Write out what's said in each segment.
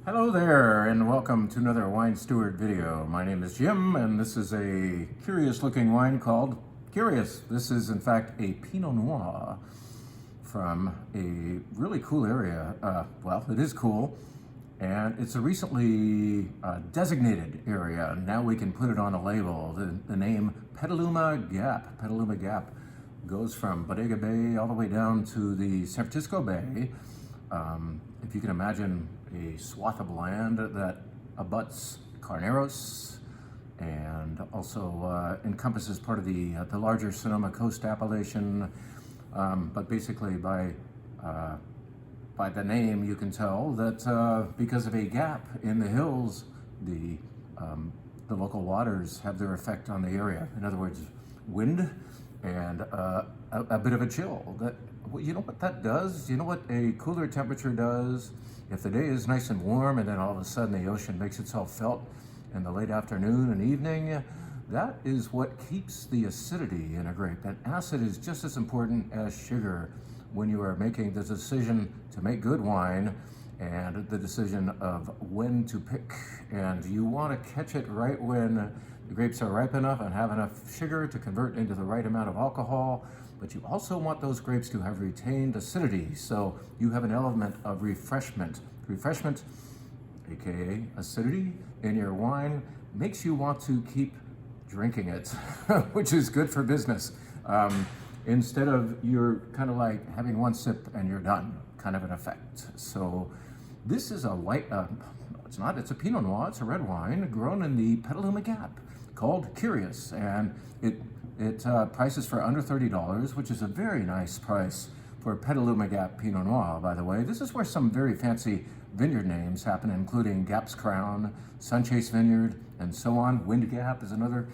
Hello there, and welcome to another Wine Steward video. My name is Jim, and this is a curious looking wine called Curious. This is in fact a Pinot Noir from a really cool area. Well, it is cool, and it's a recently designated area. Now we can put it on a label. The name Petaluma Gap. Petaluma Gap goes from Bodega Bay all the way down to the San Francisco Bay. If you can imagine a swath of land that abuts Carneros and also encompasses part of the larger Sonoma Coast appellation, but basically by the name you can tell that because of a gap in the hills, the local waters have their effect on the area. In other words, wind and a bit of a chill. You know what that does? You know what a cooler temperature does? If the day is nice and warm and then all of a sudden the ocean makes itself felt in the late afternoon and evening, that is what keeps the acidity in a grape. And acid is just as important as sugar when you are making the decision to make good wine and the decision of when to pick. And you want to catch it right when the grapes are ripe enough and have enough sugar to convert into the right amount of alcohol, but you also want those grapes to have retained acidity, so you have an element of refreshment. Refreshment, aka acidity, in your wine makes you want to keep drinking it, which is good for business. Instead of you're kind of like having one sip and you're done, kind of an effect. So this is a white, no, it's not, it's a Pinot Noir, it's a red wine grown in the Petaluma Gap called Curious, and it prices for under $30, which is a very nice price for Petaluma Gap Pinot Noir, by the way. This is where some very fancy vineyard names happen, including Gap's Crown, Sunchase Vineyard, and so on. Wind Gap is another.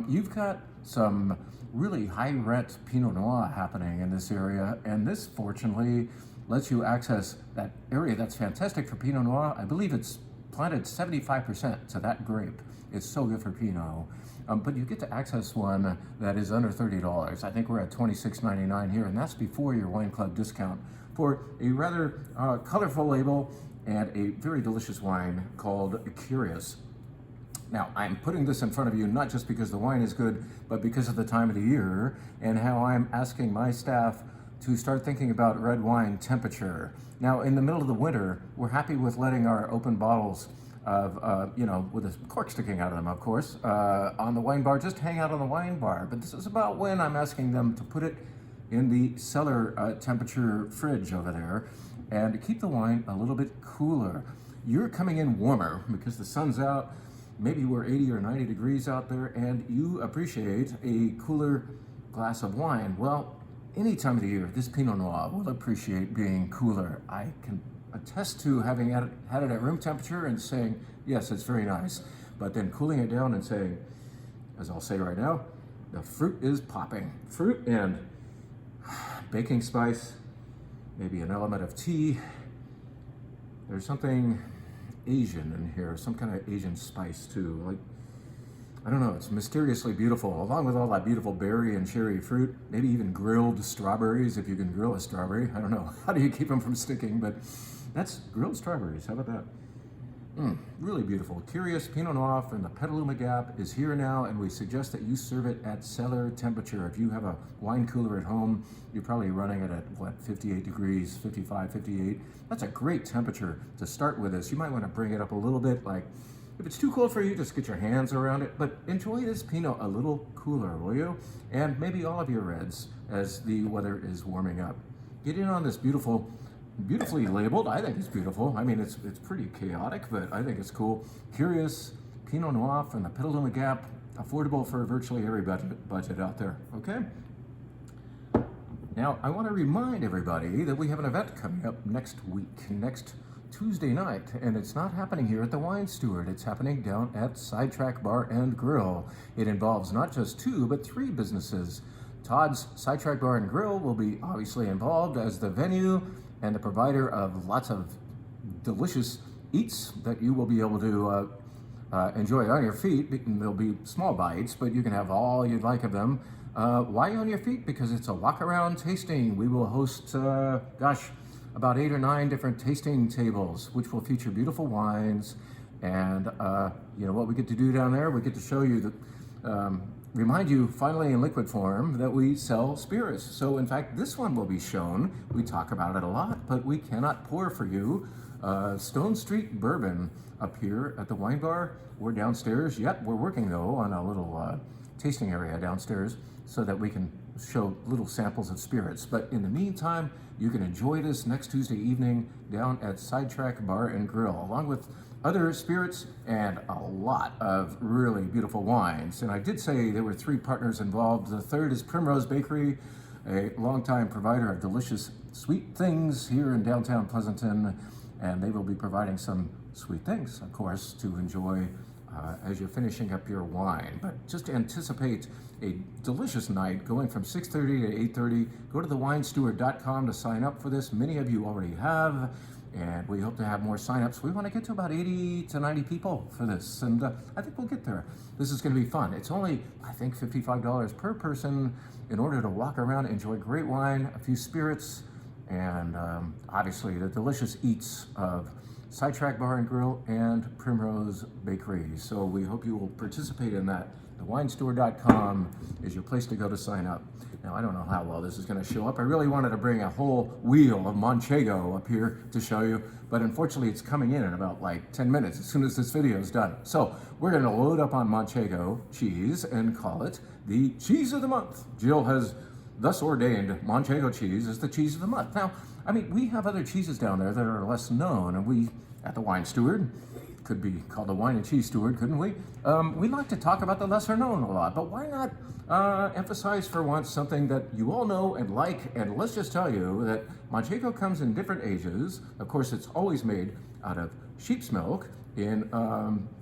You've got some really high rent Pinot Noir happening in this area, and this fortunately lets you access that area that's fantastic for Pinot Noir. I believe it's planted 75% to that grape. It's so good for Pinot. But you get to access one that is under $30. I think we're at $26.99 here, and that's before your wine club discount for a rather colorful label and a very delicious wine called Curious. Now, I'm putting this in front of you not just because the wine is good, but because of the time of the year and how I'm asking my staff to start thinking about red wine temperature. Now, in the middle of the winter, we're happy with letting our open bottles of, with a cork sticking out of them, of course, on the wine bar, just hang out on the wine bar. But this is about when I'm asking them to put it in the cellar temperature fridge over there and keep the wine a little bit cooler. You're coming in warmer because the sun's out, maybe we're 80 or 90 degrees out there, and you appreciate a cooler glass of wine. Well, any time of the year, this Pinot Noir will appreciate being cooler. I can attest to having had it at room temperature and saying, yes, it's very nice, but then cooling it down and saying, as I'll say right now, the fruit is popping. Fruit and baking spice, maybe an element of tea. There's something Asian in here, some kind of Asian spice too. Like, I don't know, it's mysteriously beautiful, along with all that beautiful berry and cherry fruit, maybe even grilled strawberries, if you can grill a strawberry. I don't know, how do you keep them from sticking, but that's grilled strawberries, how about that? Really beautiful. Curious Pinot Noir from the Petaluma Gap is here now, and we suggest that you serve it at cellar temperature. If you have a wine cooler at home, you're probably running it at, 58 degrees, 55, 58. That's a great temperature to start with this. You might want to bring it up a little bit, like, if it's too cold for you, just get your hands around it, but enjoy this Pinot a little cooler, will you? And maybe all of your reds as the weather is warming up. Get in on this beautifully labeled. I think it's beautiful. I mean, it's pretty chaotic, but I think it's cool. Curious Pinot Noir from the Petaluma Gap, affordable for virtually every budget out there, okay? Now, I want to remind everybody that we have an event coming up next week, next Tuesday night, and it's not happening here at the Wine Steward. It's happening down at Sidetrack Bar and Grill. It involves not just 2, but 3 businesses. Todd's Sidetrack Bar and Grill will be obviously involved as the venue and the provider of lots of delicious eats that you will be able to enjoy on your feet. There'll be small bites, but you can have all you'd like of them. Why on your feet? Because it's a walk-around tasting. We will host, about 8 or 9 different tasting tables, which will feature beautiful wines. And you know what we get to do down there? We get to show you remind you finally in liquid form that we sell spirits. So in fact, this one will be shown. We talk about it a lot, but we cannot pour for you Stone Street Bourbon up here at the wine bar. We're downstairs. Yep, we're working though on a little tasting area downstairs so that we can show little samples of spirits. But in the meantime, you can enjoy this next Tuesday evening down at Sidetrack Bar and Grill, along with other spirits and a lot of really beautiful wines. And I did say there were 3 partners involved. The third is Primrose Bakery, a longtime provider of delicious sweet things here in downtown Pleasanton. And they will be providing some sweet things, of course, to enjoy as you're finishing up your wine. But just anticipate a delicious night going from 6:30 to 8:30. Go to thewinesteward.com to sign up for this. Many of you already have, and we hope to have more signups. We want to get to about 80 to 90 people for this, and I think we'll get there. This is going to be fun. It's only, I think, $55 per person in order to walk around, enjoy great wine, a few spirits, and obviously the delicious eats of Sidetrack Bar and Grill and Primrose Bakery. So we hope you will participate in that. TheWineStore.com is your place to go to sign up. Now, I don't know how well this is going to show up. I really wanted to bring a whole wheel of Manchego up here to show you, but unfortunately it's coming in about like 10 minutes as soon as this video is done. So we're going to load up on Manchego cheese and call it the cheese of the month. Jill has thus ordained Manchego cheese as the cheese of the month. Now, I mean, we have other cheeses down there that are less known, and we, at the Wine Steward, could be called the Wine and Cheese Steward, couldn't we? We like to talk about the lesser known a lot, but why not emphasize for once something that you all know and like? And let's just tell you that Manchego comes in different ages. Of course, it's always made out of sheep's milk in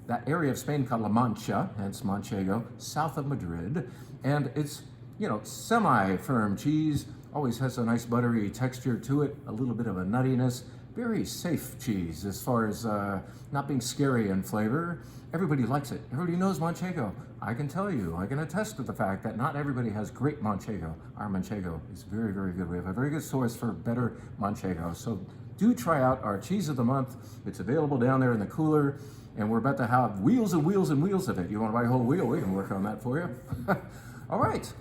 that area of Spain called La Mancha, hence Manchego, south of Madrid. And it's, you know, semi-firm cheese, always has a nice buttery texture to it, a little bit of a nuttiness. Very safe cheese as far as not being scary in flavor. Everybody likes it. Everybody knows Manchego. I can tell you, I can attest to the fact that not everybody has great Manchego. Our Manchego is very, very good. We have a very good source for better Manchego. So do try out our cheese of the month. It's available down there in the cooler, and we're about to have wheels and wheels and wheels of it. You want to buy a whole wheel? We can work on that for you. All right.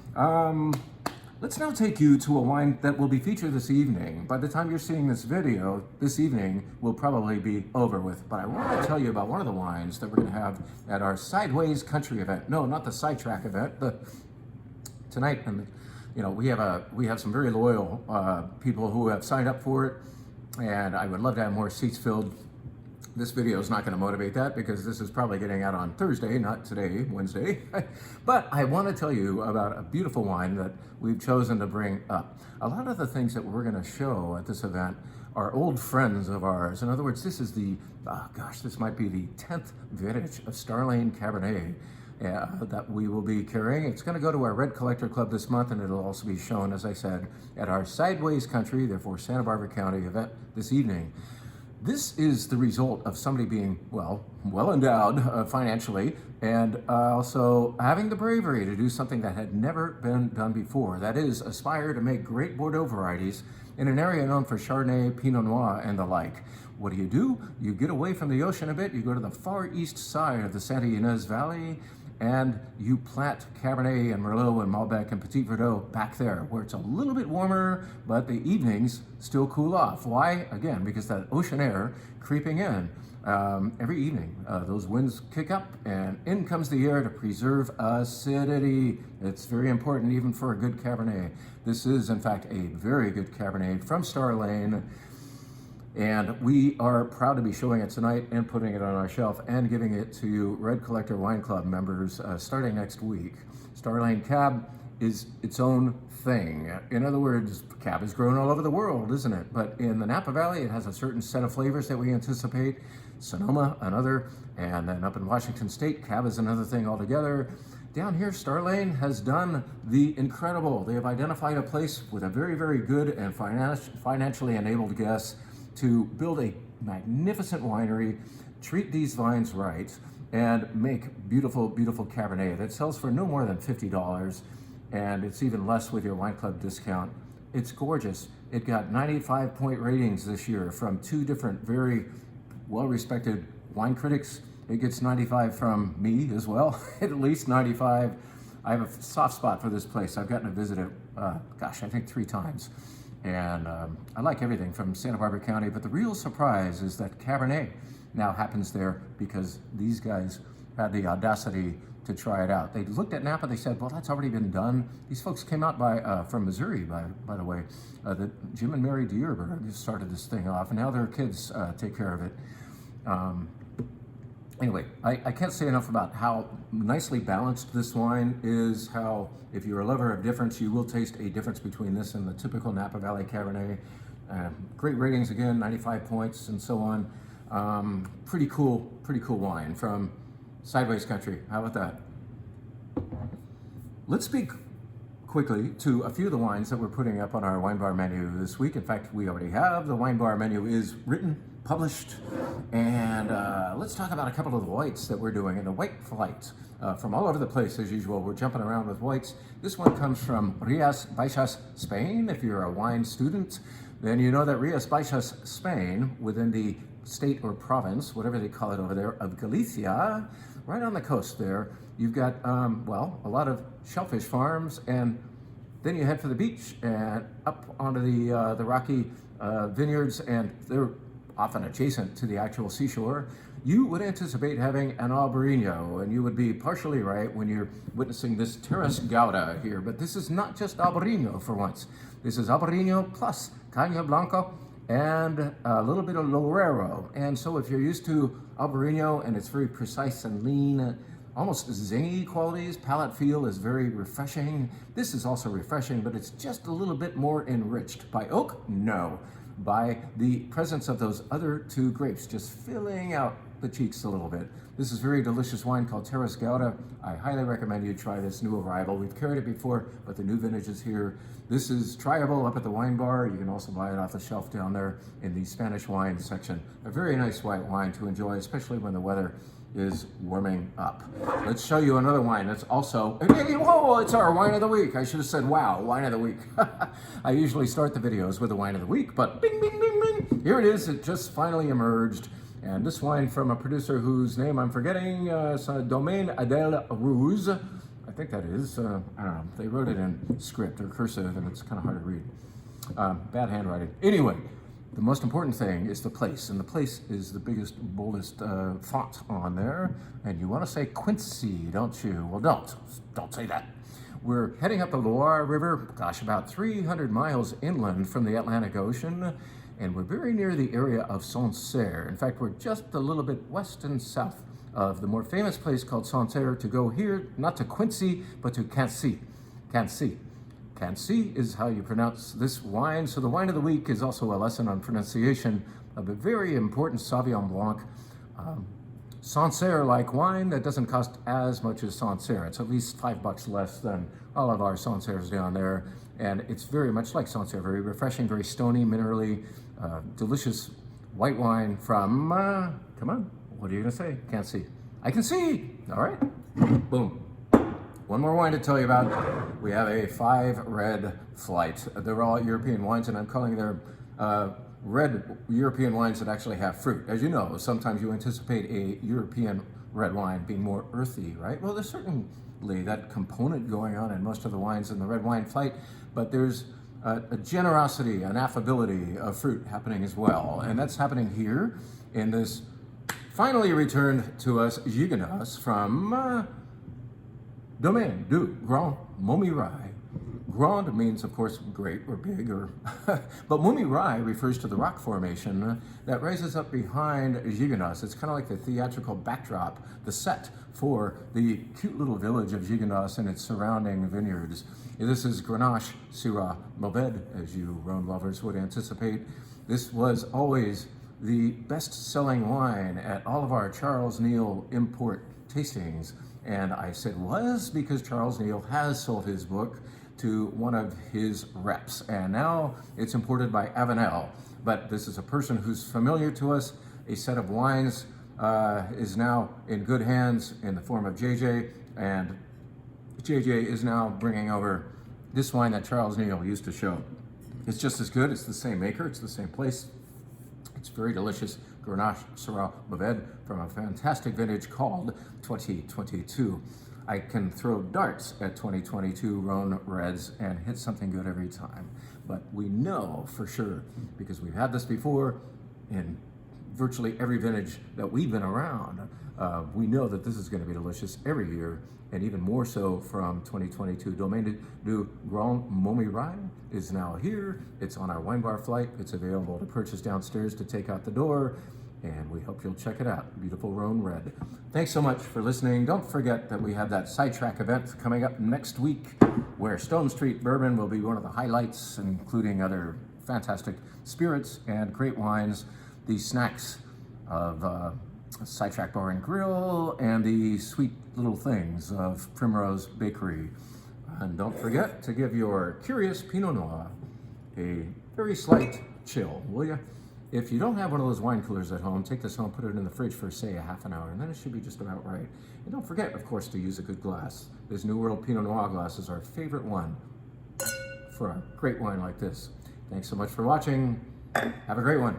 Let's now take you to a wine that will be featured this evening. By the time you're seeing this video, this evening will probably be over with. But I want to tell you about one of the wines that we're going to have at our Sideways Country event. No, not the Sidetrack event. Tonight, and you know, we have some very loyal people who have signed up for it, and I would love to have more seats filled. This video is not going to motivate that because this is probably getting out on Thursday, not today, Wednesday. But I want to tell you about a beautiful wine that we've chosen to bring up. A lot of the things that we're going to show at this event are old friends of ours. In other words, this is the, this might be the 10th vintage of Starlane Cabernet that we will be carrying. It's going to go to our Red Collector Club this month, and it'll also be shown, as I said, at our Sideways Country, therefore Santa Barbara County event this evening. This is the result of somebody being, well endowed financially, and also having the bravery to do something that had never been done before. That is, aspire to make great Bordeaux varieties in an area known for Chardonnay, Pinot Noir, and the like. What do? You get away from the ocean a bit, you go to the far east side of the Santa Ynez Valley, and you plant Cabernet and Merlot and Malbec and Petit Verdot back there, where it's a little bit warmer, but the evenings still cool off. Why? Again, because that ocean air creeping in every evening. Those winds kick up, and in comes the air to preserve acidity. It's very important even for a good Cabernet. This is, in fact, a very good Cabernet from Starlane. And we are proud to be showing it tonight and putting it on our shelf and giving it to you Red Collector Wine Club members starting next week. Starlane Cab is its own thing. In other words, Cab is grown all over the world, isn't it? But in the Napa Valley, it has a certain set of flavors that we anticipate. Sonoma, another, and then up in Washington State, Cab is another thing altogether. Down here, Starlane has done the incredible. They have identified a place with a very, very good and financially enabled guest to build a magnificent winery, treat these vines right, and make beautiful, beautiful Cabernet that sells for no more than $50, and it's even less with your wine club discount. It's gorgeous. It got 95-point ratings this year from 2 different very well-respected wine critics. It gets 95 from me as well, at least 95. I have a soft spot for this place. I've gotten to visit it, gosh, I think 3 times. And I like everything from Santa Barbara County, but the real surprise is that Cabernet now happens there because these guys had the audacity to try it out. They looked at Napa, they said, well, that's already been done. These folks came out from Missouri, by the way. Jim and Mary Dierberg started this thing off, and now their kids take care of it. Anyway, I can't say enough about how nicely balanced this wine is, how if you're a lover of difference, you will taste a difference between this and the typical Napa Valley Cabernet. Great ratings again, 95 points and so on. Pretty cool wine from Sideways Country. How about that? Let's speak quickly to a few of the wines that we're putting up on our wine bar menu this week. In fact, we already have. The wine bar menu is written, published, and let's talk about a couple of the whites that we're doing in the white flight from all over the place as usual. We're jumping around with whites. This one comes from Rías Baixas, Spain. If you're a wine student, then you know that Rías Baixas, Spain, within the state or province, whatever they call it over there, of Galicia, right on the coast there, you've got, well, a lot of shellfish farms, and then you head for the beach and up onto the rocky vineyards, and they're often adjacent to the actual seashore. You would anticipate having an Albarino, and you would be partially right when you're witnessing this Terras Gauda here, but this is not just Albarino for once. This is Albarino plus Caña Blanco and a little bit of Lorero. And so if you're used to Albarino and it's very precise and lean, almost zingy qualities, palate feel is very refreshing. This is also refreshing, but it's just a little bit more enriched. By oak? No. By the presence of those other 2 grapes, just filling out the cheeks a little bit. This is a very delicious wine called Terras Gauda. I highly recommend you try this new arrival. We've carried it before, but the new vintage is here. This is tryable up at the wine bar. You can also buy it off the shelf down there in the Spanish wine section. A very nice white wine to enjoy, especially when the weather is warming up. Let's show you another wine that's also, whoa, it's our wine of the week. I should have said, wow, wine of the week. I usually start the videos with the wine of the week, but bing, bing, bing, bing. Here it is. It just finally emerged. And this wine from a producer whose name I'm forgetting, Domaine Adèle Ruse. I think that is, I don't know. They wrote it in script or cursive, and it's kind of hard to read. Bad handwriting. Anyway, the most important thing is the place, and the place is the biggest, boldest font on there. And you want to say Quincy, don't you? Well, don't say that. We're heading up the Loire River, gosh, about 300 miles inland from the Atlantic Ocean, and we're very near the area of Sancerre. In fact, we're just a little bit west and south of the more famous place called Sancerre to go here, not to Quincy, but to Quincy. Quincy. Quincy is how you pronounce this wine. So the wine of the week is also a lesson on pronunciation of a very important Sauvignon Blanc. Sancerre-like wine that doesn't cost as much as Sancerre. It's at least $5 less than all of our Sancerres down there. And it's very much like Sancerre, very refreshing, very stony, minerally, delicious white wine from, come on, what are you gonna say? Can't see. I can see, all right, boom. One more wine to tell you about. We have a 5 red flight. They're all European wines, and I'm calling them red European wines that actually have fruit. As you know, sometimes you anticipate a European red wine being more earthy, right? Well, there's certainly that component going on in most of the wines in the red wine flight, but there's a generosity, an affability of fruit happening as well. And that's happening here in this finally returned to us Gigondas from Domaine du Grand Montmirail. Grand means, of course, great or big, or but Montmirail refers to the rock formation that rises up behind Gigondas. It's kind of like the theatrical backdrop, the set for the cute little village of Gigondas and its surrounding vineyards. This is Grenache Syrah Mourvèdre, as you Rhone lovers would anticipate. This was always the best-selling wine at all of our Charles Neal import tastings. And I said was because Charles Neal has sold his book to one of his reps, and now it's imported by Avenel. But this is a person who's familiar to us. A set of wines is now in good hands in the form of JJ, and JJ is now bringing over this wine that Charles Neal used to show It's just as good. It's the same maker. It's the same place. It's very delicious. Grenache Syrah Mourvèdre from a fantastic vintage called 2022. I can throw darts at 2022 Rhone Reds and hit something good every time. But we know for sure, because we've had this before in virtually every vintage that we've been around, we know that this is going to be delicious every year, and even more so from 2022. Domaine du Grand Montmirail is now here. It's on our wine bar flight. It's available to purchase downstairs to take out the door, and we hope you'll check it out. Beautiful Rhone Red. Thanks so much for listening. Don't forget that we have that Sidetrack event coming up next week, where Stone Street Bourbon will be one of the highlights, including other fantastic spirits and great wines, the snacks of Sidetrack Bar and Grill, and the sweet little things of Primrose Bakery. And don't forget to give your curious Pinot Noir a very slight chill, will you? If you don't have one of those wine coolers at home, take this home, put it in the fridge for, say, a half an hour, and then it should be just about right. And don't forget, of course, to use a good glass. This New World Pinot Noir glass is our favorite one for a great wine like this. Thanks so much for watching. Have a great one.